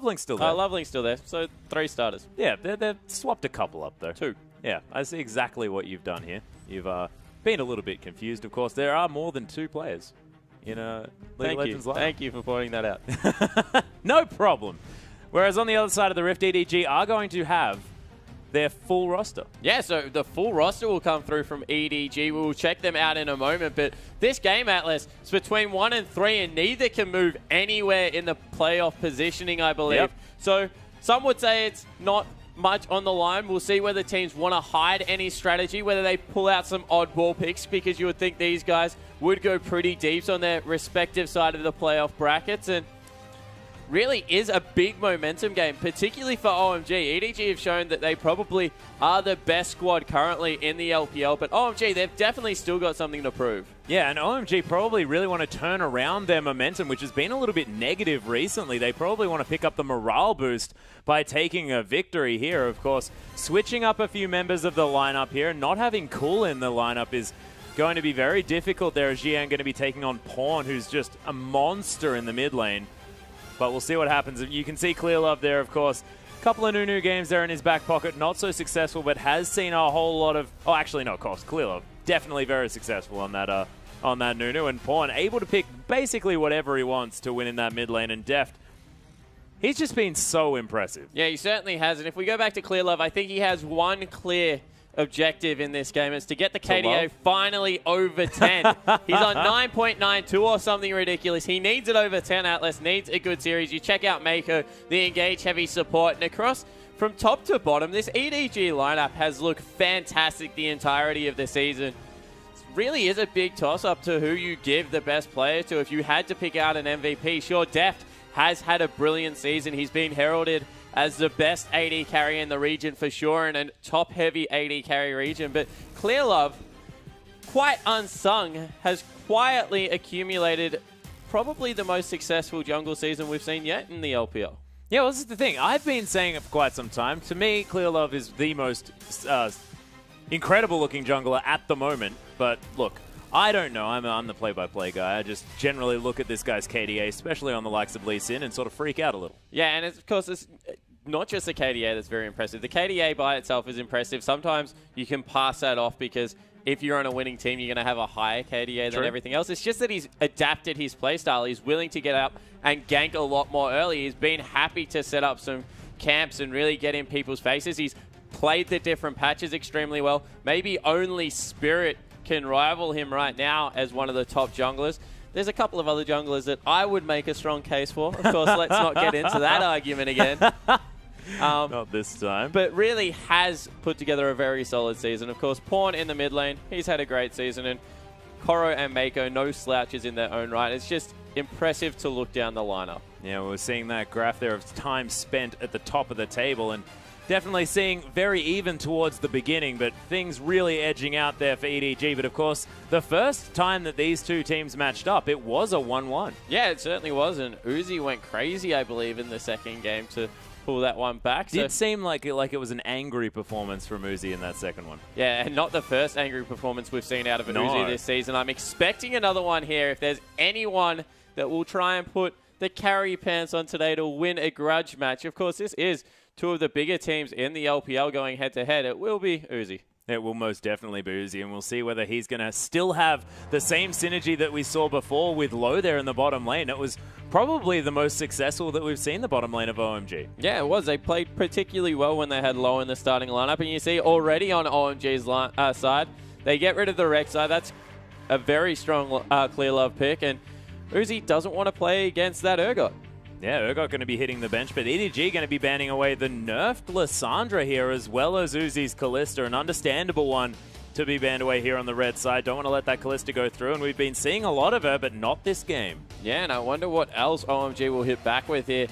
Loveling's still there. Loveling's still there, so 3 starters. Yeah, they've swapped a couple up, though. 2. Yeah, I see exactly what you've done here. You've been a little bit confused, of course. There are more than 2 players in League of Legends Live. Thank you for pointing that out. No problem. Whereas on the other side of the Rift, EDG are going to have their full roster. Yeah, so the full roster will come through from EDG. We'll check them out in a moment. But this game, Atlas, is between 1 and 3, and neither can move anywhere in the playoff positioning, I believe. Yep. So some would say it's not much on the line. We'll see whether teams want to hide any strategy, whether they pull out some oddball picks, because you would think these guys would go pretty deep on their respective side of the playoff brackets. And really is a big momentum game, particularly for OMG. EDG have shown that they probably are the best squad currently in the LPL, but OMG, they've definitely still got something to prove. Yeah, and OMG probably really want to turn around their momentum, which has been a little bit negative recently. They probably want to pick up the morale boost by taking a victory here. Of course, switching up a few members of the lineup here, and not having Cool in the lineup is going to be very difficult there, as Jian going to be taking on Pawn, who's just a monster in the mid lane. But we'll see what happens. You can see Clearlove there, of course. A couple of Nunu games there in his back pocket. Not so successful, but has seen a whole lot of... Oh, actually, no, of course. Clearlove definitely very successful on that Nunu. And Pawn able to pick basically whatever he wants to win in that mid lane. And Deft, he's just been so impressive. Yeah, he certainly has. And if we go back to Clearlove, I think he has one clear objective in this game. Is to get the KDA finally over 10. He's on 9.92 or something ridiculous. He needs it over 10. Atlas needs a good series. You check out Mako, the engage heavy support, and across from top to bottom, this EDG lineup has looked fantastic the entirety of the season. It really is a big toss-up to who you give the best player to. If you had to pick out an MVP, sure, Deft has had a brilliant season. He's been heralded as the best AD carry in the region for sure, and a top-heavy AD carry region. But Clearlove, quite unsung, has quietly accumulated probably the most successful jungle season we've seen yet in the LPL. Yeah, well, this is the thing. I've been saying it for quite some time. To me, Clearlove is the most incredible-looking jungler at the moment. But look, I don't know. I'm the play-by-play guy. I just generally look at this guy's KDA, especially on the likes of Lee Sin, and sort of freak out a little. Yeah, and of course, it's not just the KDA that's very impressive. The KDA by itself is impressive. Sometimes you can pass that off because if you're on a winning team, you're going to have a higher KDA than everything else. It's just that he's adapted his playstyle. He's willing to get up and gank a lot more early. He's been happy to set up some camps and really get in people's faces. He's played the different patches extremely well. Maybe only Spirit can rival him right now as one of the top junglers. There's a couple of other junglers that I would make a strong case for. Of course, let's not get into that argument again. Not this time. But really has put together a very solid season. Of course, Pawn in the mid lane, he's had a great season. And Koro and Mako, no slouches in their own right. It's just impressive to look down the lineup. Yeah, we're seeing that graph there of time spent at the top of the table, and definitely seeing very even towards the beginning, but things really edging out there for EDG. But of course, the first time that these two teams matched up, it was a 1-1. Yeah, it certainly was, and Uzi went crazy, I believe, in the second game to pull that one back. It seemed like it was an angry performance from Uzi in that second one. Yeah, and not the first angry performance we've seen out of Uzi this season. I'm expecting another one here. If there's anyone that will try and put the carry pants on today to win a grudge match, of course, this is two of the bigger teams in the LPL going head-to-head. It will be Uzi. It will most definitely be Uzi, and we'll see whether he's going to still have the same synergy that we saw before with Low there in the bottom lane. It was probably the most successful that we've seen the bottom lane of OMG. Yeah, it was. They played particularly well when they had Low in the starting lineup, and you see already on OMG's side, they get rid of the Rek'Sai. That's a very strong Clearlove pick, and Uzi doesn't want to play against that Urgot. Yeah, Urgot going to be hitting the bench, but EDG going to be banning away the nerfed Lissandra here, as well as Uzi's Kalista, an understandable one to be banned away here on the red side. Don't want to let that Kalista go through, and we've been seeing a lot of her, but not this game. Yeah, and I wonder what else OMG will hit back with here.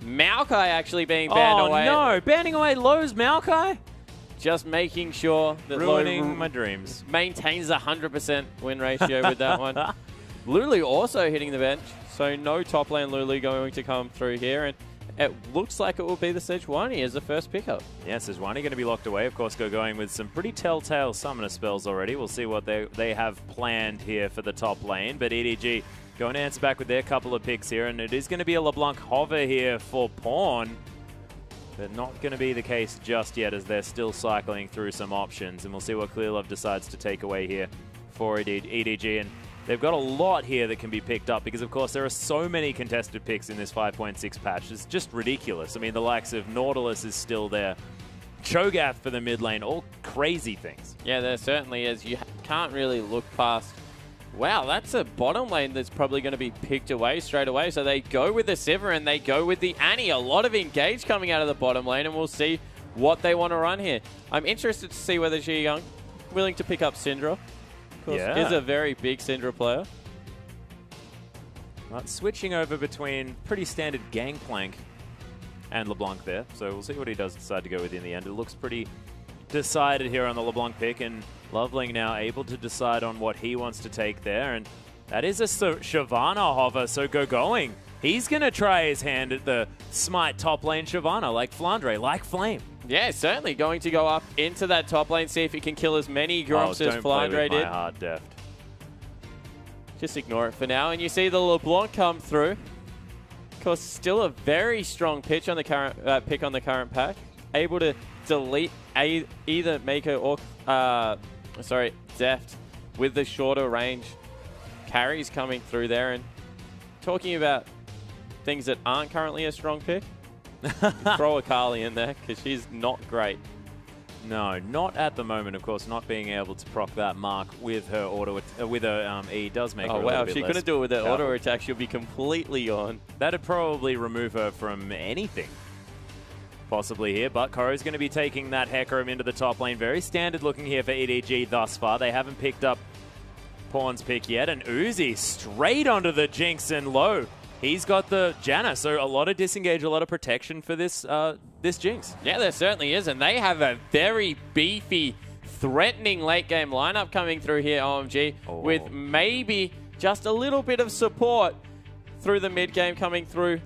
Maokai actually being banned away. Oh no, banning away Low's Maokai? Just making sure that Ruining my dreams. Maintains a 100% win ratio with that one. Lulu also hitting the bench. So no top lane Lulu going to come through here, and it looks like it will be the Sejuani as the first pickup. Yeah, Sejuani going to be locked away. Of course, going with some pretty telltale summoner spells already. We'll see what they have planned here for the top lane, but EDG going to answer back with their couple of picks here, and it is going to be a LeBlanc hover here for Pawn, but not going to be the case just yet as they're still cycling through some options, and we'll see what Clearlove decides to take away here for EDG. And they've got a lot here that can be picked up because, of course, there are so many contested picks in this 5.6 patch. It's just ridiculous. I mean, the likes of Nautilus is still there. Cho'Gath for the mid lane, all crazy things. Yeah, there certainly is. You can't really look past... Wow, that's a bottom lane that's probably going to be picked away straight away. So they go with the Sivir and they go with the Annie. A lot of engage coming out of the bottom lane, and we'll see what they want to run here. I'm interested to see whether Ji Young willing to pick up Syndra. Of course, is a very big Syndra player. But switching over between pretty standard Gangplank and LeBlanc there. So we'll see what he does decide to go with in the end. It looks pretty decided here on the LeBlanc pick, and Loveling now able to decide on what he wants to take there. And that is a Shyvana hover, so going. He's going to try his hand at the Smite top lane Shyvana, like Flandre, like Flame. Yeah, certainly going to go up into that top lane, see if he can kill as many Grumps as Flandre did. Hard deft. Just ignore it for now, and you see the LeBlanc come through. Of course, still a very strong pitch on the current pick on the current pack. Able to delete either Mako or Deft with the shorter range carries coming through there. And talking about things that aren't currently a strong pick, throw a Kali in there because she's not great. No, not at the moment. Of course, not being able to proc that mark with her auto with her E does make her a little bit if she couldn't do it with her auto attack, she'll be completely on. That'd probably remove her from anything, possibly here. But Koro's going to be taking that Hecarim into the top lane. Very standard looking here for EDG thus far. They haven't picked up Pawn's pick yet, and Uzi straight onto the Jinx and low. He's got the Janna, so a lot of disengage, a lot of protection for this this Jinx. Yeah, there certainly is, and they have a very beefy, threatening late-game lineup coming through here, OMG, with maybe just a little bit of support through the mid-game coming through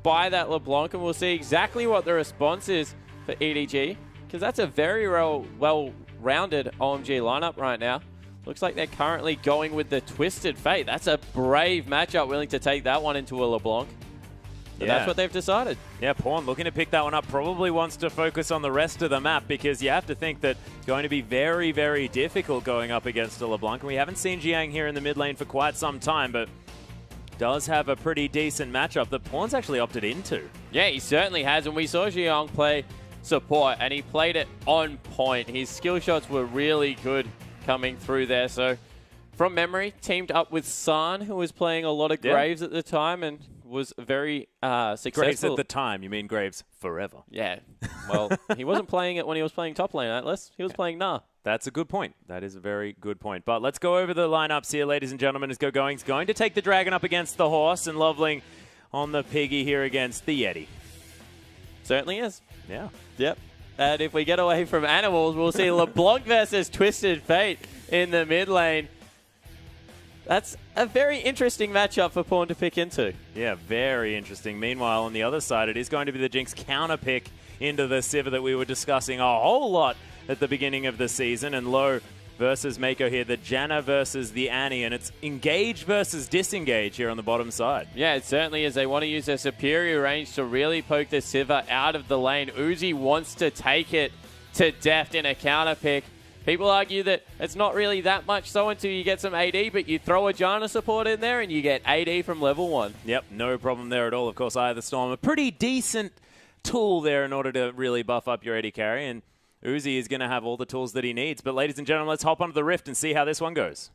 by that LeBlanc, and we'll see exactly what the response is for EDG, because that's a very well-rounded OMG lineup right now. Looks like they're currently going with the Twisted Fate. That's a brave matchup, willing to take that one into a LeBlanc. But that's what they've decided. Yeah, Pawn looking to pick that one up. Probably wants to focus on the rest of the map because you have to think that it's going to be very, very difficult going up against a LeBlanc. And we haven't seen Jiang here in the mid lane for quite some time, but does have a pretty decent matchup that Pawn's actually opted into. Yeah, he certainly has. And we saw Jiang play support, and he played it on point. His skill shots were really good coming through there. So from memory, teamed up with San, who was playing a lot of Graves at the time and was very successful. Graves at the time, you mean Graves forever. Yeah, well, he wasn't playing it when he was playing top lane, Atlas. He was playing Nah. That's a good point. That is a very good point. But let's go over the lineups here, ladies and gentlemen, as He's going to take the Dragon up against the Horse, and Loveling on the Piggy here against the Yeti. Certainly is. Yeah. Yep. And if we get away from animals, we'll see LeBlanc versus Twisted Fate in the mid lane. That's a very interesting matchup for Pawn to pick into. Yeah, very interesting. Meanwhile, on the other side, it is going to be the Jinx counter pick into the Sivir that we were discussing a whole lot at the beginning of the season. And Low versus Mako here, the Janna versus the Annie, and it's engage versus disengage here on the bottom side. Yeah, it certainly is. They want to use their superior range to really poke the Sivir out of the lane. Uzi wants to take it to Deft in a counter pick. People argue that it's not really that much so until you get some AD, but you throw a Janna support in there and you get AD from level 1. Yep, no problem there at all. Of course, Eye of the Storm, a pretty decent tool there in order to really buff up your AD carry, and Uzi is going to have all the tools that he needs. But ladies and gentlemen, let's hop onto the Rift and see how this one goes.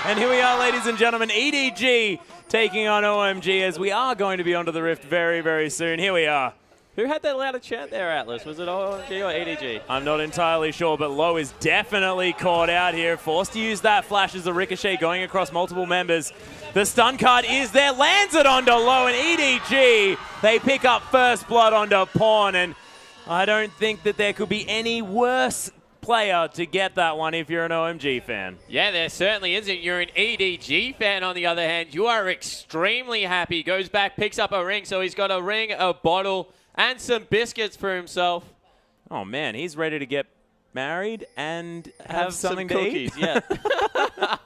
And here we are, ladies and gentlemen, EDG taking on OMG, as we are going to be onto the Rift very, very soon. Here we are. Who had that louder chant there, Atlas? Was it OMG or EDG? I'm not entirely sure, but Low is definitely caught out here. Forced to use that flash as a ricochet going across multiple members. The stun card is there, lands it onto Low, and EDG, they pick up first blood onto Pawn, and I don't think that there could be any worse player to get that one if you're an OMG fan. Yeah, there certainly isn't. You're an EDG fan, on the other hand. You are extremely happy. Goes back, picks up a ring. So he's got a ring, a bottle, and some biscuits for himself. Oh, man, he's ready to get married and have something some to cookies, eat. Yeah.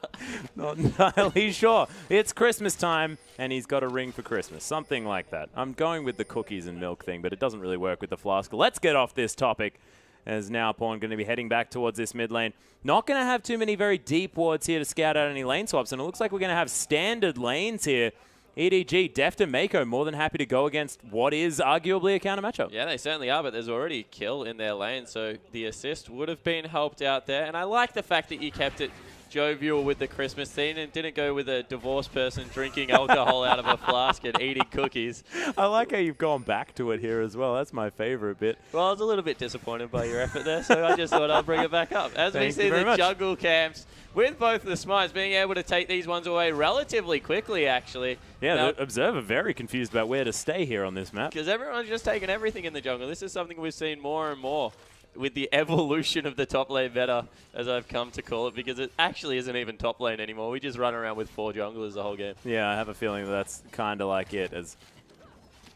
Not entirely sure. It's Christmas time, and he's got a ring for Christmas. Something like that. I'm going with the cookies and milk thing, but it doesn't really work with the flask. Let's get off this topic, as now Pawn going to be heading back towards this mid lane. Not going to have too many very deep wards here to scout out any lane swaps, and it looks like we're going to have standard lanes here. EDG, Deft and Mako more than happy to go against what is arguably a counter matchup. Yeah, they certainly are, but there's already a kill in their lane, so the assist would have been helped out there. And I like the fact that you kept it jovial with the Christmas theme and didn't go with a divorced person drinking alcohol out of a flask and eating cookies. I like how you've gone back to it here as well. That's my favorite bit. Well, I was a little bit disappointed by your effort there, so I just thought I'd bring it back up. As we see the jungle camps, with both the smites being able to take these ones away relatively quickly, actually. Yeah, the Observer very confused about where to stay here on this map. Because everyone's just taking everything in the jungle. This is something we've seen more and more with the evolution of the top lane meta, as I've come to call it, because it actually isn't even top lane anymore. We just run around with 4 junglers the whole game. Yeah, I have a feeling that's kind of like it, as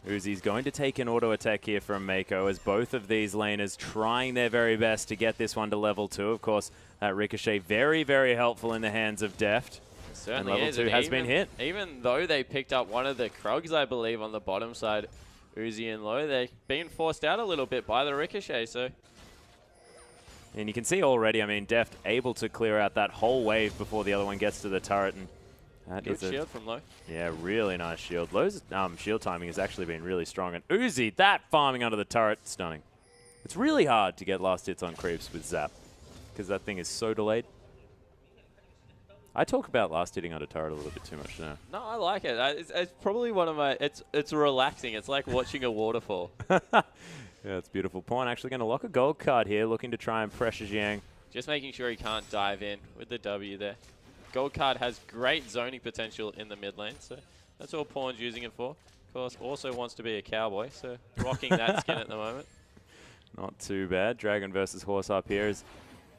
Uzi's going to take an auto attack here from Mako, as both of these laners trying their very best to get this one to level 2. Of course, that Ricochet very, very helpful in the hands of Deft. It certainly and level 2 has been hit. Even though they picked up one of the Krugs, I believe, on the bottom side, Uzi and Low, they've been forced out a little bit by the Ricochet, so... And you can see already, I mean, Deft able to clear out that whole wave before the other one gets to the turret. And that good is a shield from Low. Yeah, really nice shield. Low's shield timing has actually been really strong. And Uzi, that farming under the turret, stunning. It's really hard to get last hits on creeps with Zap, because that thing is so delayed. I talk about last hitting under turret a little bit too much now. No, I like it. It's probably one of my... It's relaxing. It's like watching a waterfall. Yeah, it's beautiful. Pawn actually going to lock a gold card here, looking to try and pressure Jiang. Just making sure he can't dive in with the W there. Gold card has great zoning potential in the mid lane, so that's all Pawn's using it for. Of course, also wants to be a cowboy, so rocking that skin at the moment. Not too bad. Dragon versus Horse up here.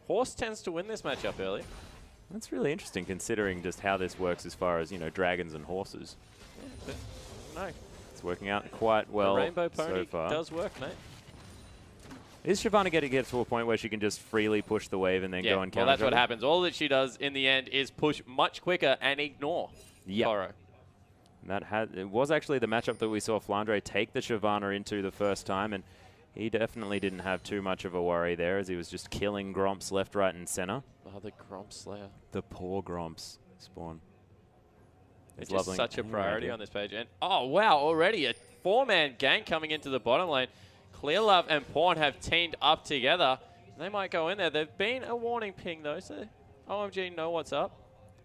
Horse tends to win this matchup early. That's really interesting, considering just how this works as far as, you know, dragons and horses. Yeah, but no. It's working out quite well the Rainbow Pony so far. Does work, mate. Is Shyvana going to get to a point where she can just freely push the wave and then go and counter? Well, that's what happens. All that she does in the end is push much quicker and ignore Toro. It was actually the matchup that we saw Flandre take the Shyvana into the first time, and he definitely didn't have too much of a worry there, as he was just killing Gromps left, right, and center. Oh, the Gromp Slayer. The poor Gromps spawn. It's just such a priority on this page. And oh, wow, already a 4-man gank coming into the bottom lane. Clearlove and Pawn have teamed up together. They might go in there. They've been a warning ping, though, so OMG know what's up.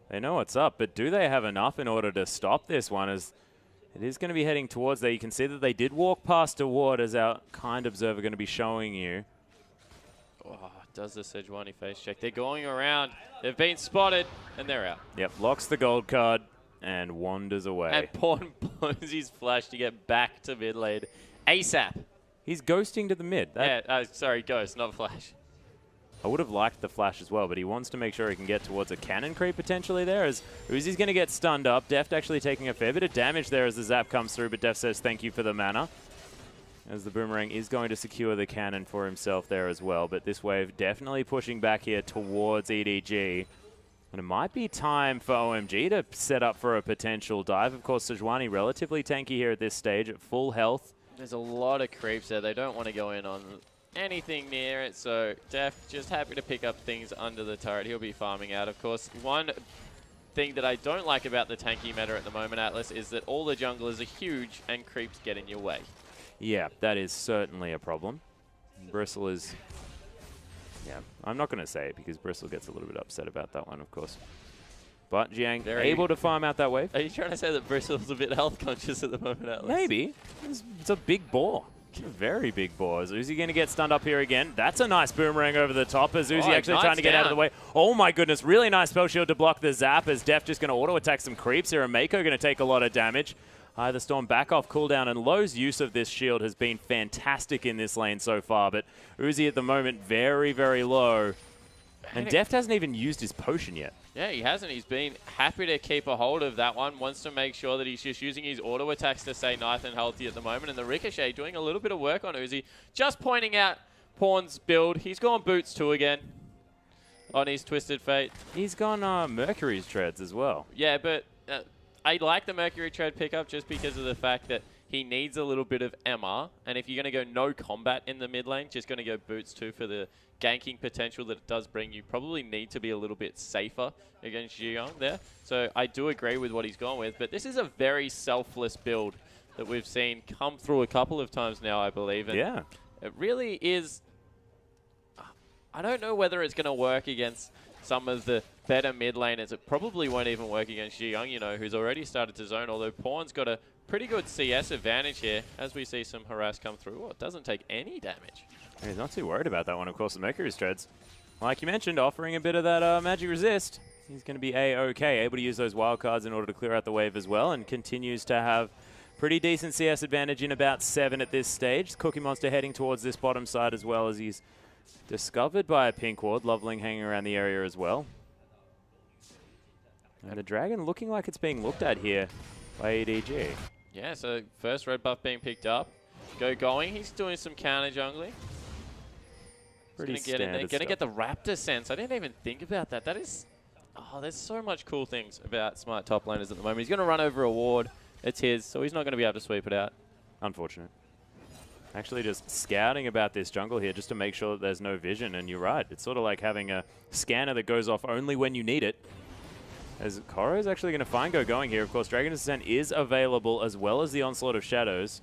They know what's up, but do they have enough in order to stop this one? As it is going to be heading towards there. You can see that they did walk past a ward, as our kind observer going to be showing you. Oh, does the Sejuani face check. They're going around. They've been spotted, and they're out. Yep, locks the gold card and wanders away. And Pawn blows his flash to get back to mid lane ASAP. He's ghosting to the mid. Sorry, Ghost, not Flash. I would have liked the Flash as well, but he wants to make sure he can get towards a cannon creep potentially there, as Uzi's going to get stunned up. Deft actually taking a fair bit of damage there as the zap comes through, but Deft says thank you for the mana, as the Boomerang is going to secure the cannon for himself there as well. But this wave definitely pushing back here towards EDG. And it might be time for OMG to set up for a potential dive. Of course, Sejuani relatively tanky here at this stage at full health. There's a lot of creeps there. They don't want to go in on anything near it, so Def just happy to pick up things under the turret. He'll be farming out, of course. One thing that I don't like about the tanky meta at the moment, Atlas, is that all the junglers are huge and creeps get in your way. Yeah, that is certainly a problem. Bristle is... Yeah, I'm not going to say it because Bristle gets a little bit upset about that one, of course. But Jiang able to farm out that wave. Are you trying to say that Bristle's a bit health conscious at the moment, Atlas? Maybe. It's a big boar. A very big boar. Is Uzi going to get stunned up here again? That's a nice boomerang over the top as Uzi actually trying to get out of the way. Oh my goodness, really nice spell shield to block the zap as Def just going to auto attack some creeps here, and Mako going to take a lot of damage. The Storm back off cooldown, and Lowe's use of this shield has been fantastic in this lane so far, but Uzi at the moment very, very low. And Deft hasn't even used his potion yet. Yeah, he hasn't. He's been happy to keep a hold of that one. Wants to make sure that he's just using his auto attacks to stay nice and healthy at the moment. And the Ricochet doing a little bit of work on Uzi. Just pointing out Pawn's build. He's gone Boots 2 again on his Twisted Fate. He's gone Mercury's Treads as well. Yeah, but I like the Mercury Tread pickup just because of the fact that he needs a little bit of MR. And if you're going to go no combat in the mid lane, just going to go Boots 2 for the ganking potential that it does bring. You probably need to be a little bit safer against Jiyoung there. So I do agree with what he's gone with. But this is a very selfless build that we've seen come through a couple of times now, I believe. And yeah. It really is... I don't know whether it's going to work against some of the better mid laners. It probably won't even work against Jiyoung, you know, who's already started to zone, although Pawn's got a pretty good CS advantage here as we see some harass come through. Oh, it doesn't take any damage. He's not too worried about that one, of course, the Mercury's Treads. Like you mentioned, offering a bit of that magic resist. He's going to be A-OK, able to use those wild cards in order to clear out the wave as well, and continues to have pretty decent CS advantage in about 7 at this stage. Cookie Monster heading towards this bottom side as well as he's discovered by a pink ward. Loveling hanging around the area as well. And the Dragon looking like it's being looked at here by EDG. Yeah, so first red buff being picked up. Going. He's doing some counter jungling. Pretty get in there. Going to get the Raptor sense. I didn't even think about that. That is... Oh, there's so much cool things about smart top laners at the moment. He's going to run over a ward. It's his, so he's not going to be able to sweep it out. Unfortunate. Actually just scouting about this jungle here just to make sure that there's no vision. And you're right. It's sort of like having a scanner that goes off only when you need it. As Koro is actually going to find going here. Of course, Dragon's Descent is available as well as the Onslaught of Shadows.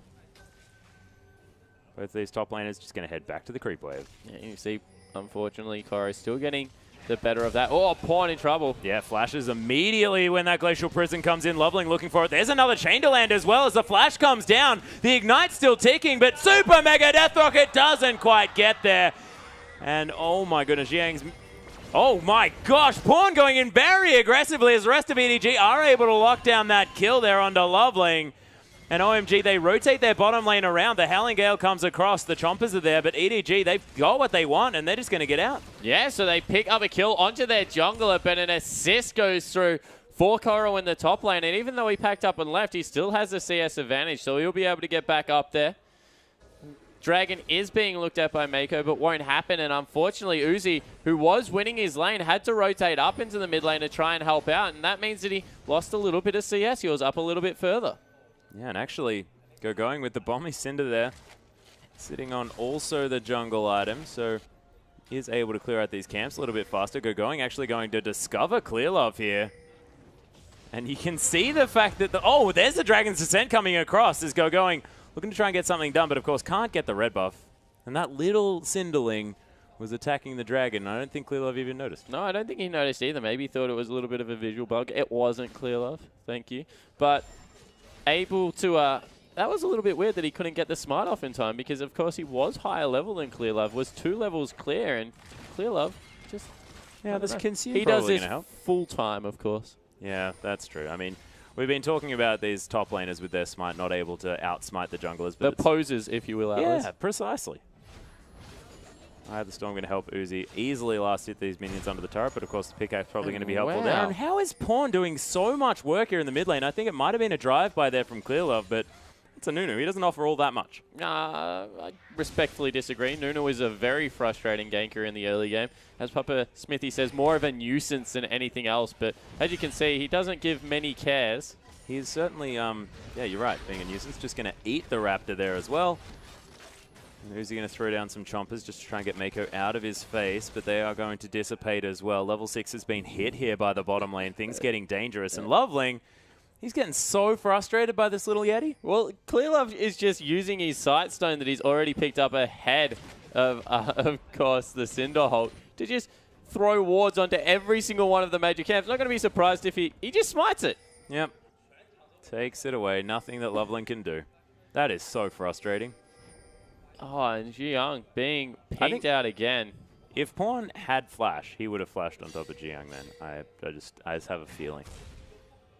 Both these top laners just going to head back to the creep wave. Yeah, you see, unfortunately, Koro's still getting the better of that. Oh, Pawn in trouble. Yeah, flashes immediately when that Glacial Prison comes in. Loveling looking for it. There's another chain to land as well as the flash comes down. The Ignite's still ticking, but Super Mega Death Rocket doesn't quite get there. And oh my goodness, Jiyoung's... Oh my gosh, Pawn going in very aggressively as the rest of EDG are able to lock down that kill there onto Loveling. And OMG, they rotate their bottom lane around. The Howling Gale comes across. The Chompers are there, but EDG, they've got what they want, and they're just going to get out. Yeah, so they pick up a kill onto their jungler, but an assist goes through for Koro in the top lane. And even though he packed up and left, he still has the CS advantage, so he'll be able to get back up there. Dragon is being looked at by Mako, but won't happen. And unfortunately, Uzi, who was winning his lane, had to rotate up into the mid lane to try and help out. And that means that he lost a little bit of CS. He was up a little bit further. Yeah, and actually going with the Bomby Cinder there, sitting on also the jungle item, so he is able to clear out these camps a little bit faster. Going actually going to discover Clear Love here. And you can see the fact that oh, there's the Dragon's Descent coming across as going, looking to try and get something done, but of course can't get the red buff. And that little Cinderling was attacking the Dragon. I don't think Clear Love even noticed. No, I don't think he noticed either. Maybe he thought it was a little bit of a visual bug. It wasn't Clear Love. Thank you. But able to, that was a little bit weird that he couldn't get the smite off in time because, of course, he was higher level than Clear Love, was 2 levels clear, and Clear Love just... Yeah, this consume he does this full time, of course. Yeah, that's true. I mean, we've been talking about these top laners with their smite not able to outsmite the junglers. But the posers, if you will, Atlas. Yeah, precisely. The Storm going to help Uzi easily last hit these minions under the turret, but of course the pickaxe probably going to be helpful there. And how is Pawn doing so much work here in the mid lane? I think it might have been a drive-by there from Clear Love, but it's a Nunu. He doesn't offer all that much. I respectfully disagree. Nunu is a very frustrating ganker in the early game. As Papa Smithy says, more of a nuisance than anything else, but as you can see, he doesn't give many cares. He's certainly, yeah, you're right, being a nuisance. Just going to eat the Raptor there as well. Uzi going to throw down some chompers just to try and get Mako out of his face, but they are going to dissipate as well. Level 6 has been hit here by the bottom lane. Things getting dangerous. And Loveling, he's getting so frustrated by this little Yeti. Well, Clear Love is just using his Sightstone that he's already picked up ahead of course, the Cinderholt to just throw wards onto every single one of the major camps. Not going to be surprised if he just smites it. Yep. Takes it away. Nothing that Loveling can do. That is so frustrating. Oh, and Jiyoung being pinked out again. If Pawn had flash, he would have flashed on top of Jiyoung then. I just have a feeling.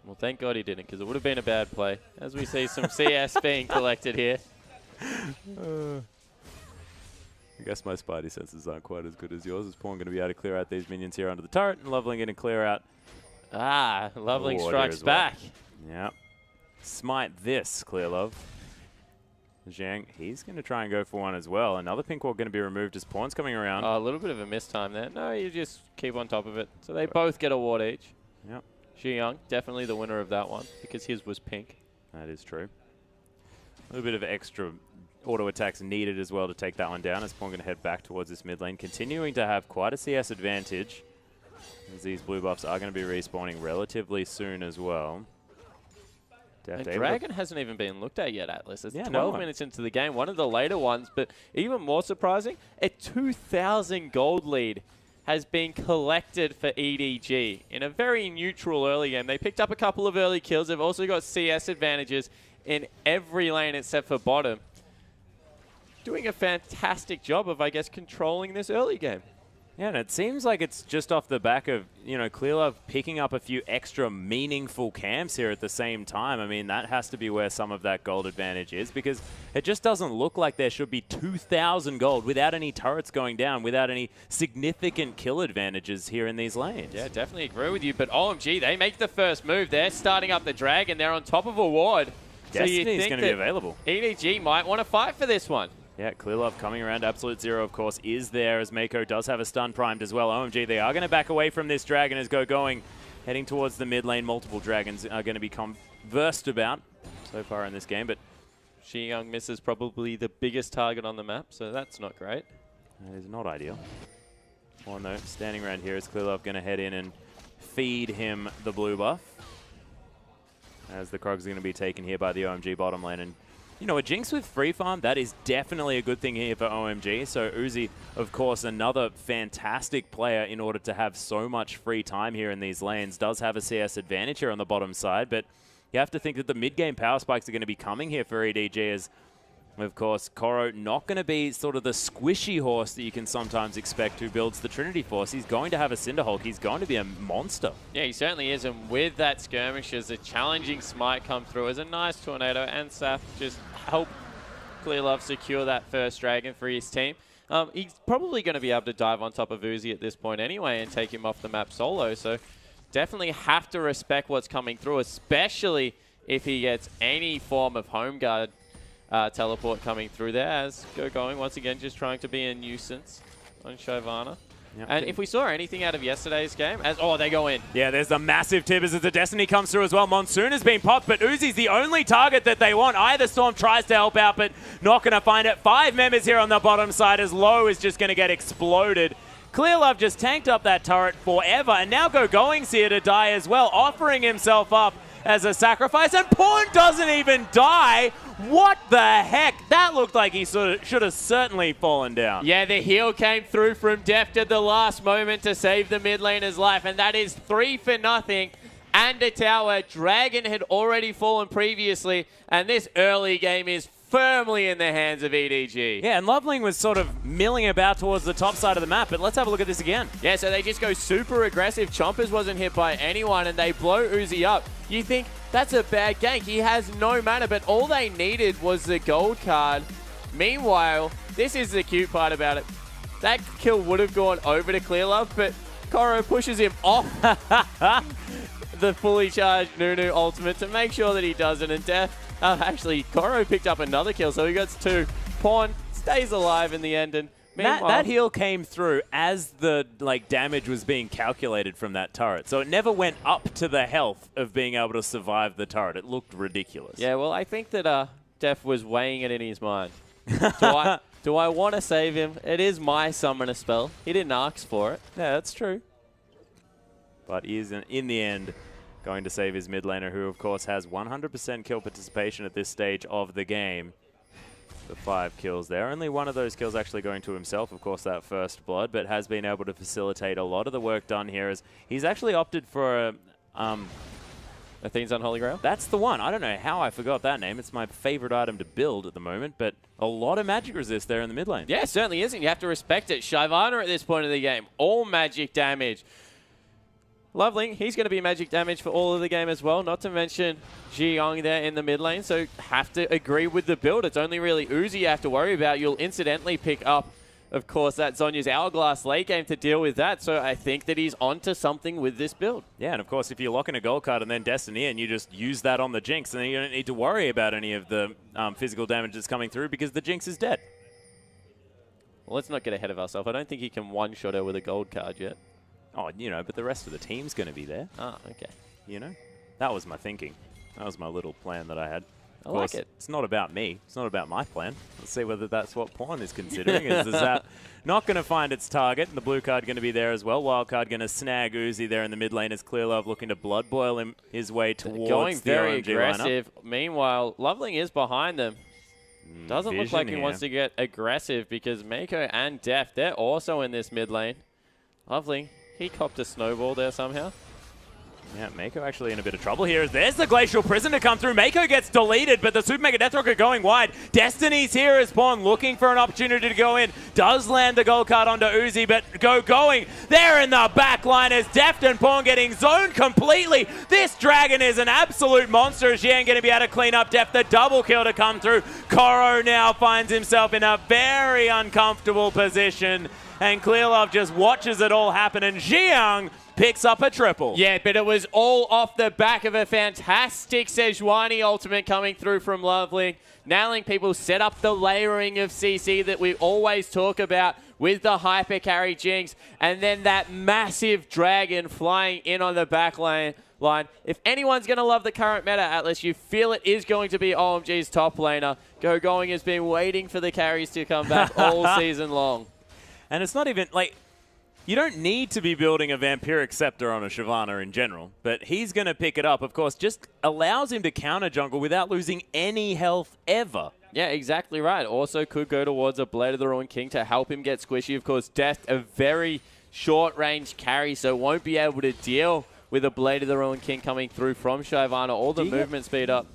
Well, thank God he didn't, because it would have been a bad play. As we see some CS being collected here. I guess my spidey senses aren't quite as good as yours. Is Pawn going to be able to clear out these minions here under the turret, and Loveling going to clear out. Ah, Loveling strikes back. Yeah. Smite this, Clear Love. Zhang, he's going to try and go for one as well. Another pink wall going to be removed as Pawn's coming around. Oh, a little bit of a mistime there. No, you just keep on top of it. So they both get a ward each. Yep. Young, definitely the winner of that one, because his was pink. That is true. A little bit of extra auto attacks needed as well to take that one down, as Pawn going to head back towards this mid lane, continuing to have quite a CS advantage, as these blue buffs are going to be respawning relatively soon as well. And Dragon hasn't even been looked at yet, Atlas. It's 12 minutes into the game, one of the later ones, but even more surprising, a 2,000 gold lead has been collected for EDG in a very neutral early game. They picked up a couple of early kills. They've also got CS advantages in every lane except for bottom. Doing a fantastic job of, I guess, controlling this early game. Yeah, and it seems like it's just off the back of, you know, Clearlove picking up a few extra meaningful camps here at the same time. I mean, that has to be where some of that gold advantage is, because it just doesn't look like there should be 2,000 gold without any turrets going down, without any significant kill advantages here in these lanes. Yeah, definitely agree with you, but OMG, they make the first move. They're starting up the Dragon. They're on top of a ward. Destiny's going to be available. EDG might want to fight for this one. Yeah, Clearlove coming around. Absolute Zero, of course, is there, as Mako does have a stun primed as well. OMG, they are going to back away from this Dragon as going, heading towards the mid lane. Multiple Dragons are going to become versed about so far in this game, but Young misses probably the biggest target on the map, so that's not great. That is not ideal. Well, no, standing around here is Clearlove going to head in and feed him the blue buff, as the Krogs are going to be taken here by the OMG bottom lane. And you know, a Jinx with free farm, that is definitely a good thing here for OMG. So Uzi, of course, another fantastic player in order to have so much free time here in these lanes, does have a CS advantage here on the bottom side, but you have to think that the mid-game power spikes are going to be coming here for EDG, as, of course, Koro not going to be sort of the squishy horse that you can sometimes expect who builds the Trinity Force. He's going to have a Cinderhulk. He's going to be a monster. Yeah, he certainly is, and with that skirmishes, a challenging smite come through as a nice tornado, and Saf just help Clearlove secure that first Dragon for his team. He's probably going to be able to dive on top of Uzi at this point anyway and take him off the map solo, so definitely have to respect what's coming through, especially if he gets any form of home guard teleport coming through there, as going once again just trying to be a nuisance on Shyvana. Yep. And if we saw anything out of yesterday's game, they go in. Yeah, there's a massive Tibbers as the Destiny comes through as well. Monsoon has been popped, but Uzi's the only target that they want. Either Storm tries to help out, but not going to find it. 5 members here on the bottom side, as Low is just going to get exploded. Clearlove just tanked up that turret forever, and now Going's here to die as well, offering himself up as a sacrifice, and Pawn doesn't even die. What the heck? That looked like he should have certainly fallen down. Yeah, the heal came through from Deft at the last moment to save the mid laner's life, and that is 3 for nothing. And a tower. Dragon had already fallen previously, and this early game is firmly in the hands of EDG. Yeah, and Loveling was sort of milling about towards the top side of the map, but let's have a look at this again. Yeah, so they just go super aggressive. Chompers wasn't hit by anyone, and they blow Uzi up. You think that's a bad gank. He has no mana, but all they needed was the gold card. Meanwhile, this is the cute part about it. That kill would have gone over to Clearlove, but Koro pushes him off the fully charged Nunu ultimate to make sure that he doesn't. And actually, Koro picked up another kill, so he gets 2. Pawn stays alive in the end, and that heal came through as the damage was being calculated from that turret. So it never went up to the health of being able to survive the turret. It looked ridiculous. Yeah, well, I think that Def was weighing it in his mind. Do I want to save him? It is my summoner spell. He didn't ask for it. Yeah, that's true. But he is, in the end, going to save his mid laner, who, of course, has 100% kill participation at this stage of the game. The 5 kills there. Only one of those kills actually going to himself, of course, that first blood, but has been able to facilitate a lot of the work done here, as he's actually opted for Athene's Unholy Grail? That's the one. I don't know how I forgot that name. It's my favorite item to build at the moment, but a lot of magic resist there in the mid lane. Yeah, it certainly isn't. You have to respect it. Shyvana at this point of the game, all magic damage. Lovely. He's going to be magic damage for all of the game as well, not to mention Ziyang there in the mid lane, so have to agree with the build. It's only really Uzi you have to worry about. You'll incidentally pick up, of course, that Zhonya's Hourglass late game to deal with that, so I think that he's onto something with this build. Yeah, and of course, if you lock in a gold card and then Destiny and you just use that on the Jinx, then you don't need to worry about any of the physical damage that's coming through because the Jinx is dead. Well, let's not get ahead of ourselves. I don't think he can one-shot her with a gold card yet. Oh, you know, but the rest of the team's going to be there. Ah, okay. You know, that was my thinking. That was my little plan that I had. I like it. It's not about me. It's not about my plan. Let's see whether that's what Pawn is considering. Is that not going to find its target? And the blue card going to be there as well. Wild card going to snag Uzi there in the mid lane as Clearlove looking to blood boil his way towards going the very OMG aggressive. lineup. Meanwhile, Loveling is behind them. Doesn't look like he wants to get aggressive because Mako and Def, they're also in this mid lane. Lovely. He copped a snowball there somehow. Yeah, Mako actually in a bit of trouble here. There's the Glacial Prison to come through. Mako gets deleted, but the Super Mega Death Rocket going wide. Destiny's here as Pawn looking for an opportunity to go in. Does land the gold card onto Uzi, but going there in the back line as Deft and Pawn getting zoned completely. This Dragon is an absolute monster. She ain't going to be able to clean up Deft. The double kill to come through. Koro now finds himself in a very uncomfortable position, and Clearlove just watches it all happen, and Ziyang picks up a triple. Yeah, but it was all off the back of a fantastic Sejuani ultimate coming through from Lovely. Nailing people, set up the layering of CC that we always talk about with the hyper carry Jinx, and then that massive dragon flying in on the back line. If anyone's going to love the current meta, Atlas, you feel it is going to be OMG's top laner. Going has been waiting for the carries to come back all season long. And it's not even, like, you don't need to be building a Vampiric Scepter on a Shyvana in general, but he's going to pick it up. Of course, just allows him to counter jungle without losing any health ever. Yeah, exactly right. Also could go towards a Blade of the Ruined King to help him get squishy. Of course, Death, a very short-range carry, so won't be able to deal with a Blade of the Ruined King coming through from Shyvana. All the movement speed up.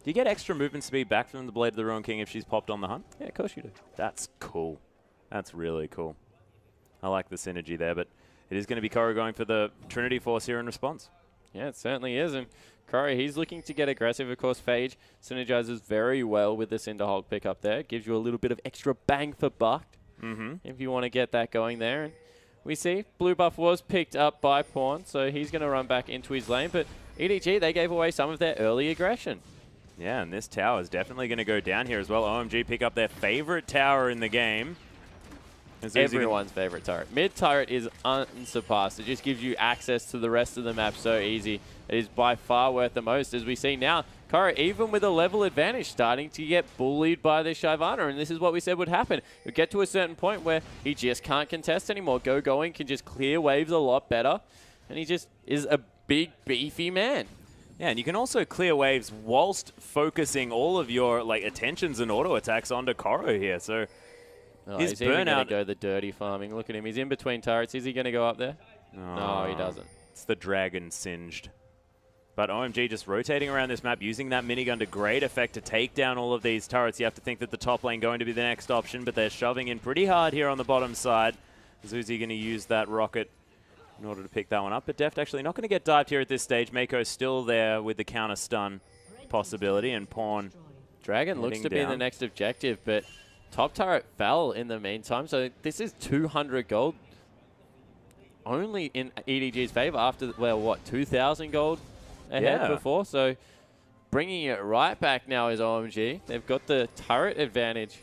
Do you get extra movement speed back from the Blade of the Ruined King if she's popped on the hunt? Yeah, of course you do. That's cool. That's really cool. I like the synergy there, but it is going to be Koro going for the Trinity Force here in response. Yeah, it certainly is. And Koro, he's looking to get aggressive. Of course, Phage synergizes very well with the Cinderhulk pickup there. Gives you a little bit of extra bang for buck if you want to get that going there. And we see blue buff was picked up by Pawn, so he's going to run back into his lane. But EDG, they gave away some of their early aggression. Yeah, and this tower is definitely going to go down here as well. OMG pick up their favorite tower in the game. Everyone's favorite turret. Mid turret is unsurpassed. It just gives you access to the rest of the map so easy. It is by far worth the most. As we see now, Koro, even with a level advantage, starting to get bullied by the Shyvana, and this is what we said would happen. You'll get to a certain point where he just can't contest anymore. Going can just clear waves a lot better, and he just is a big, beefy man. Yeah, and you can also clear waves whilst focusing all of your attentions and auto attacks onto Koro here. So he's even going to go the dirty farming. Look at him. He's in between turrets. Is he going to go up there? No, he doesn't. It's the dragon singed. But OMG just rotating around this map, using that minigun to great effect to take down all of these turrets. You have to think that the top lane going to be the next option, but they're shoving in pretty hard here on the bottom side. Zuzi going to use that rocket in order to pick that one up. But Deft actually not going to get dived here at this stage. Mako's still there with the counter stun possibility, and Pawn. Dragon looks to be the next objective, but top turret fell in the meantime, so this is 200 gold only in EDG's favor after, well, what, 2,000 gold ahead before? So bringing it right back now is OMG. They've got the turret advantage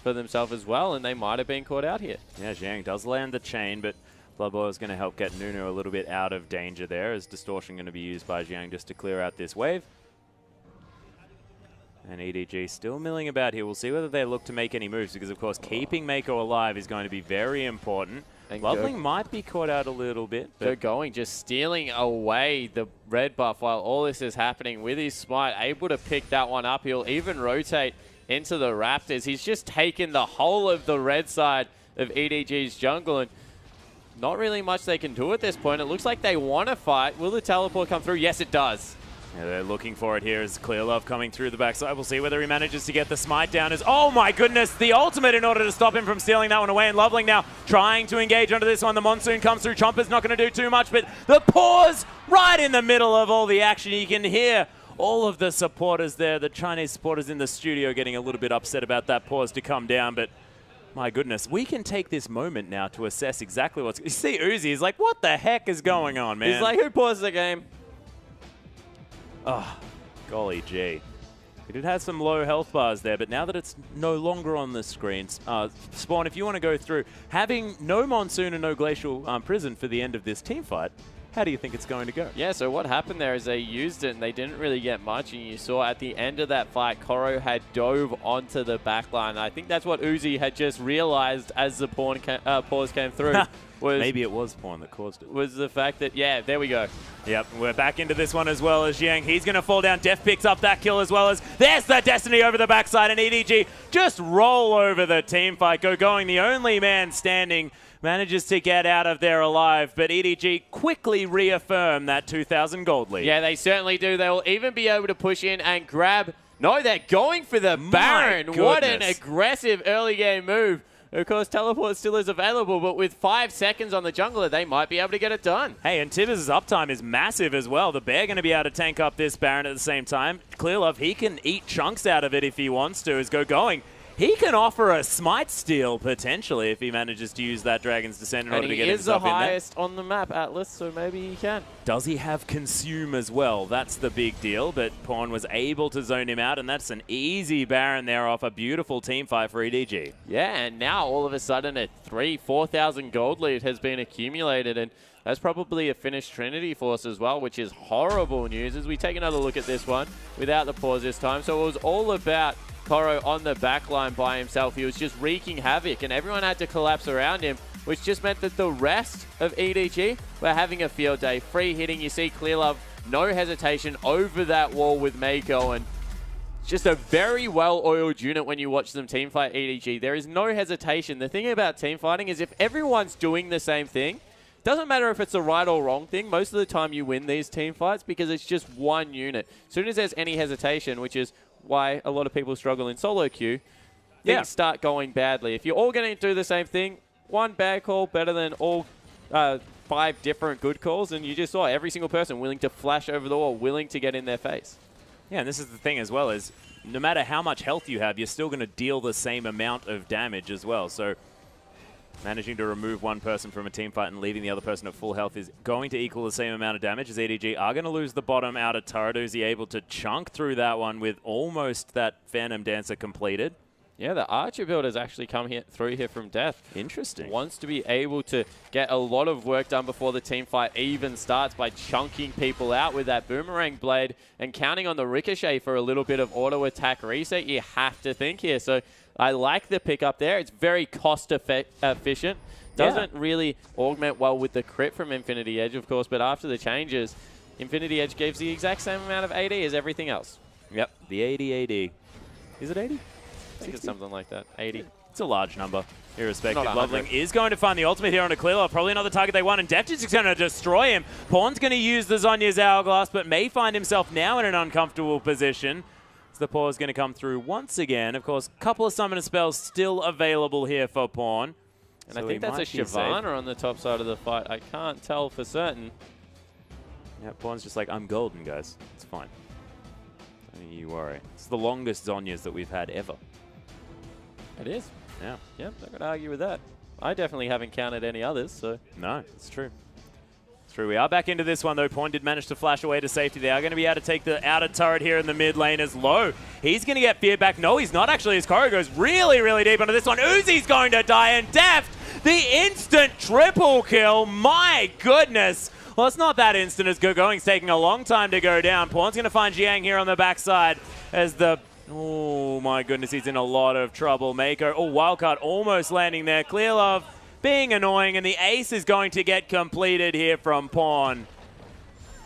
for themselves as well, and they might have been caught out here. Yeah, Zhang does land the chain, but Blood Boil is going to help get Nunu a little bit out of danger there, as Distortion going to be used by Zhang just to clear out this wave. And EDG still milling about here. We'll see whether they look to make any moves, because, of course, keeping Mako alive is going to be very important. And Loveling might be caught out a little bit. But going, just stealing away the red buff while all this is happening with his smite, able to pick that one up. He'll even rotate into the Raptors. He's just taken the whole of the red side of EDG's jungle, and not really much they can do at this point. It looks like they want to fight. Will the teleport come through? Yes, it does. Yeah, they're looking for it here as Clearlove coming through the backside. We'll see whether he manages to get the smite down. Oh my goodness, the ultimate in order to stop him from stealing that one away. And Loveling now trying to engage onto this one. The Monsoon comes through. Chomper's not going to do too much, but the pause right in the middle of all the action. You can hear all of the supporters there, the Chinese supporters in the studio getting a little bit upset about that pause to come down, but my goodness, we can take this moment now to assess exactly what's... You see Uzi is like, what the heck is going on, man? He's like, who paused the game? Oh, golly gee. He did have some low health bars there, but now that it's no longer on the screens, Spawn, if you want to go through, having no Monsoon and no Glacial Prison for the end of this team fight, how do you think it's going to go? Yeah, so what happened there is they used it and they didn't really get much, and you saw at the end of that fight, Koro had dove onto the backline. I think that's what Uzi had just realized as the pause came through. Maybe it was Pawn that caused it. Was the fact that, yeah, there we go. Yep, we're back into this one as well as Jiang. He's going to fall down. Def picks up that kill as well as there's the Destiny over the backside, and EDG just roll over the team fight. Going, the only man standing, manages to get out of there alive, but EDG quickly reaffirm that 2,000 gold lead. Yeah, they certainly do. They will even be able to push in and grab... No, they're going for the Baron. What an aggressive early game move. Of course, teleport still is available, but with 5 seconds on the jungler, they might be able to get it done. Hey, and Tibbers' uptime is massive as well. The Bear going to be able to tank up this Baron at the same time. Clearlove, he can eat chunks out of it if he wants to, is going. He can offer a smite steal, potentially, if he manages to use that Dragon's Descent in order to get himself in there. And he is the highest on the map, Atlas, so maybe he can. Does he have Consume as well? That's the big deal, but Pawn was able to zone him out, and that's an easy Baron there off a beautiful team fight for EDG. Yeah, and now all of a sudden a 4,000 gold lead has been accumulated, and that's probably a finished Trinity Force as well, which is horrible news as we take another look at this one without the pause this time. So it was all about Koro on the back line by himself. He was just wreaking havoc, and everyone had to collapse around him, which just meant that the rest of EDG were having a field day. Free hitting, you see Clearlove, no hesitation over that wall with Mako, and just a very well-oiled unit when you watch them teamfight EDG. There is no hesitation. The thing about teamfighting is if everyone's doing the same thing, doesn't matter if it's the right or wrong thing, most of the time you win these team fights because it's just one unit. As soon as there's any hesitation, which is why a lot of people struggle in solo queue, things start going badly. If you're all going to do the same thing, one bad call better than all 5 different good calls, and you just saw every single person willing to flash over the wall, willing to get in their face. Yeah, and this is the thing as well, is no matter how much health you have, you're still going to deal the same amount of damage as well. So managing to remove one person from a team fight and leaving the other person at full health is going to equal the same amount of damage, as EDG are going to lose the bottom outer turret. Is he able to chunk through that one with almost that Phantom Dancer completed? Yeah, the Archer build has actually come through here from Death. Interesting. Wants to be able to get a lot of work done before the team fight even starts by chunking people out with that Boomerang Blade and counting on the Ricochet for a little bit of auto attack reset. You have to think here. So I like the pickup there. It's very cost efficient. Doesn't really augment well with the crit from Infinity Edge, of course, but after the changes, Infinity Edge gives the exact same amount of AD as everything else. Yep, the 80 AD. Is it 80? I think it's something like that. 80. It's a large number, irrespective. Loveling is going to find the ultimate here on a Clearlove. Probably not the target they want, and Deft is going to destroy him. Pawn's going to use the Zhonya's Hourglass, but may find himself now in an uncomfortable position. So the Paw is going to come through once again. Of course, a couple of summoner spells still available here for Pawn. And so I think that's a Shyvana on the top side of the fight. I can't tell for certain. Yeah, Pawn's just like, I'm golden, guys. It's fine. Don't you worry. It's the longest Zhonya's that we've had ever. It is. Yeah. Yeah, not going to argue with that. I definitely haven't counted any others, so. No, it's true. It's true. We are back into this one, though. Pawn did manage to flash away to safety. They are going to be able to take the outer turret here in the mid lane as low. He's going to get feared back. No, he's not actually. His Koro goes really, really deep onto this one. Uzi's going to die, and Deft, the instant triple kill. My goodness. Well, it's not that instant as Going's taking a long time to go down. Pawn's going to find Jiang here on the backside as the... Oh, my goodness, he's in a lot of trouble. Mako, wildcard almost landing there. Clearlove being annoying, and the ace is going to get completed here from Pawn.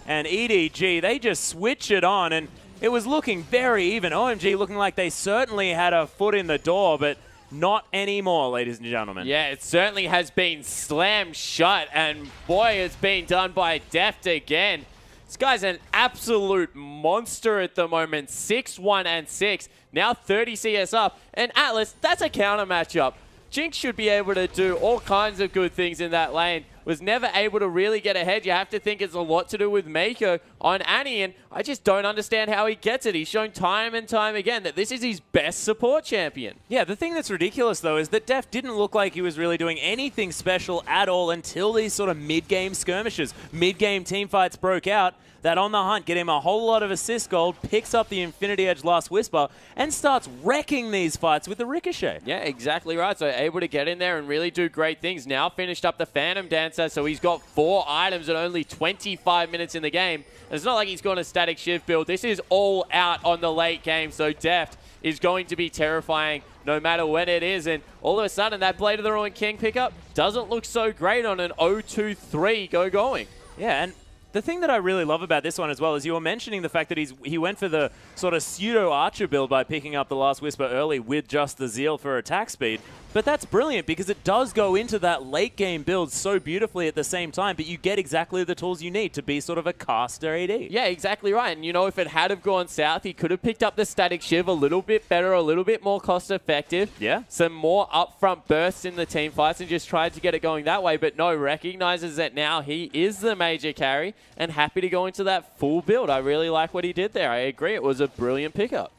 And EDG, they just switch it on, and it was looking very even. OMG looking like they certainly had a foot in the door, but not anymore, ladies and gentlemen. Yeah, it certainly has been slammed shut, and boy, it's been done by Deft again. This guy's an absolute monster at the moment. 6-1 and 6. Now 30 CS up. And Atlas, that's a counter matchup. Jinx should be able to do all kinds of good things in that lane. Was never able to really get ahead. You have to think it's a lot to do with Mako on Annie, and I just don't understand how he gets it. He's shown time and time again that this is his best support champion. Yeah, the thing that's ridiculous, though, is that Def didn't look like he was really doing anything special at all until these sort of mid-game skirmishes. Mid-game teamfights broke out. That on the hunt, get him a whole lot of assist gold, picks up the Infinity Edge Last Whisper, and starts wrecking these fights with the Ricochet. Yeah, exactly right. So able to get in there and really do great things. Now finished up the Phantom Dancer, so he's got 4 items and only 25 minutes in the game. And it's not like he's gone a static shift build. This is all out on the late game, so Deft is going to be terrifying no matter when it is. And all of a sudden, that Blade of the Ruined King pickup doesn't look so great on an 0-2-3 going. Yeah, and the thing that I really love about this one as well is you were mentioning the fact that he went for the sort of pseudo-archer build by picking up the Last Whisper early with just the Zeal for attack speed. But that's brilliant because it does go into that late-game build so beautifully at the same time, but you get exactly the tools you need to be sort of a caster AD. Yeah, exactly right. And, you know, if it had have gone south, he could have picked up the Static Shiv a little bit better, a little bit more cost-effective. Yeah. Some more upfront bursts in the team fights and just tried to get it going that way. But no, recognizes that now he is the major carry and happy to go into that full build. I really like what he did there. I agree. It was a brilliant pickup.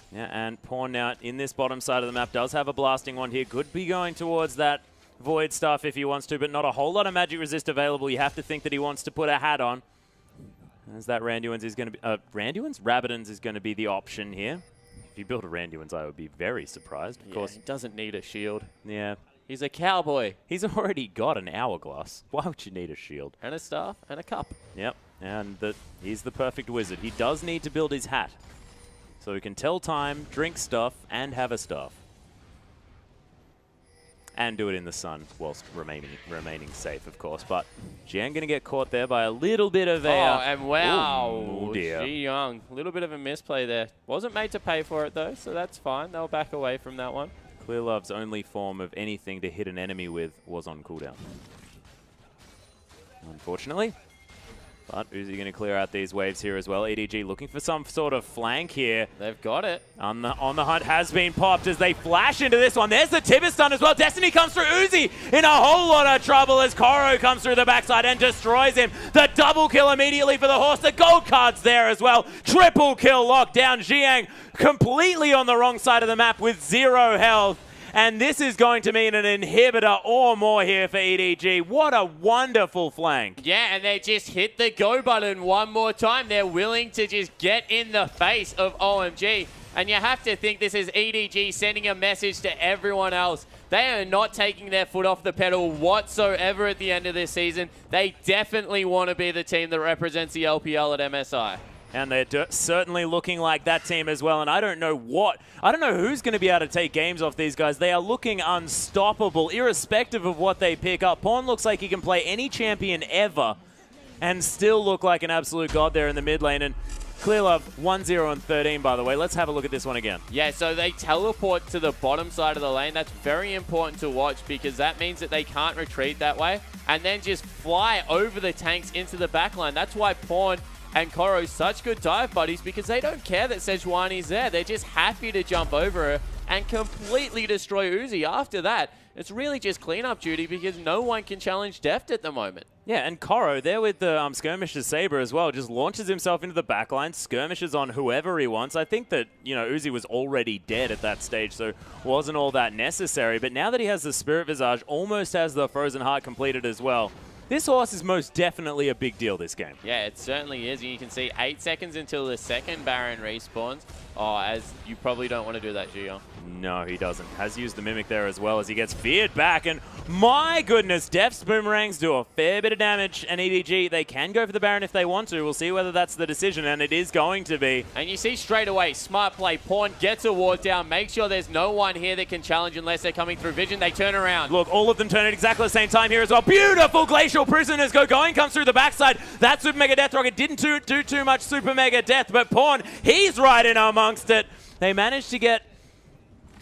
Yeah, and Pawn now in this bottom side of the map does have a blasting one here. Could be going towards that Void stuff if he wants to, but not a whole lot of magic resist available. You have to think that he wants to put a hat on. As that Randuin's is going to be... Randuin's? Rabadon's is going to be the option here. If you build a Randuin's, I would be very surprised. Of course, he doesn't need a shield. Yeah. He's a cowboy. He's already got an hourglass. Why would you need a shield? And a staff and a cup. Yep, and he's the perfect wizard. He does need to build his hat. So he can tell time, drink stuff, and have a staff. And do it in the sun whilst remaining safe, of course. But Jiang going to get caught there by a little bit of a... Oh, and wow. Oh, dear. Ji Young. A little bit of a misplay there. Wasn't made to pay for it, though, so that's fine. They'll back away from that one. Clear Love's only form of anything to hit an enemy with was on cooldown. Unfortunately. But Uzi going to clear out these waves here as well. EDG looking for some sort of flank here. They've got it. On the hunt has been popped as they flash into this one. There's the Tibber stun as well. Destiny comes through. Uzi in a whole lot of trouble as Koro comes through the backside and destroys him. The double kill immediately for the horse. The gold card's there as well. Triple kill locked down. Jiang completely on the wrong side of the map with 0 health. And this is going to mean an inhibitor or more here for EDG. What a wonderful flank. Yeah, and they just hit the go button one more time. They're willing to just get in the face of OMG. And you have to think this is EDG sending a message to everyone else. They are not taking their foot off the pedal whatsoever at the end of this season. They definitely want to be the team that represents the LPL at MSI. And they're certainly looking like that team as well. And I don't know who's going to be able to take games off these guys. They are looking unstoppable, irrespective of what they pick up. Pawn looks like he can play any champion ever and still look like an absolute god there in the mid lane. And Clearlove 1-0 and 13, by the way. Let's have a look at this one again. Yeah, so they teleport to the bottom side of the lane. That's very important to watch because that means that they can't retreat that way and then just fly over the tanks into the backline. That's why Pawn and Koro such good dive buddies because they don't care that Sejuani's there. They're just happy to jump over her and completely destroy Uzi. After that, it's really just cleanup duty because no one can challenge Deft at the moment. Yeah, and Koro there with the Skirmisher's Saber as well, just launches himself into the backline, skirmishes on whoever he wants. I think that, you know, Uzi was already dead at that stage, so wasn't all that necessary. But now that he has the Spirit Visage, almost has the Frozen Heart completed as well. This horse is most definitely a big deal this game. Yeah, it certainly is. You can see 8 seconds until the second Baron respawns. Oh, as you probably don't want to do that, Gio. No, he doesn't. Has used the Mimic there as well as he gets feared back. And my goodness, Deft's boomerangs do a fair bit of damage. And EDG, they can go for the Baron if they want to. We'll see whether that's the decision, and it is going to be. And you see straight away, smart play. Pawn gets a ward down. Make sure there's no one here that can challenge unless they're coming through vision. They turn around. Look, all of them turn at exactly the same time here as well. Beautiful Glacial Prisoners going comes through the backside. That Super Mega Death Rocket didn't do too much Super Mega Death, but Pawn, he's right in amongst it. They managed to get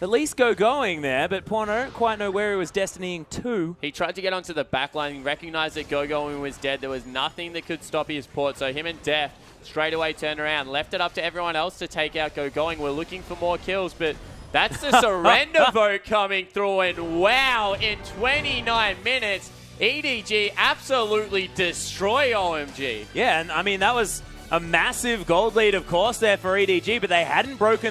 at least going there, but Porno don't quite know where he was destinying to. He tried to get onto the back line. He recognized that Going was dead. There was nothing that could stop his port, so him and Def straight away turned around, left it up to everyone else to take out Going. We're looking for more kills, but that's the surrender vote coming through, and wow, in 29 minutes, EDG absolutely destroy OMG. Yeah, and I mean, that was a massive gold lead, of course, there for EDG, but they hadn't broken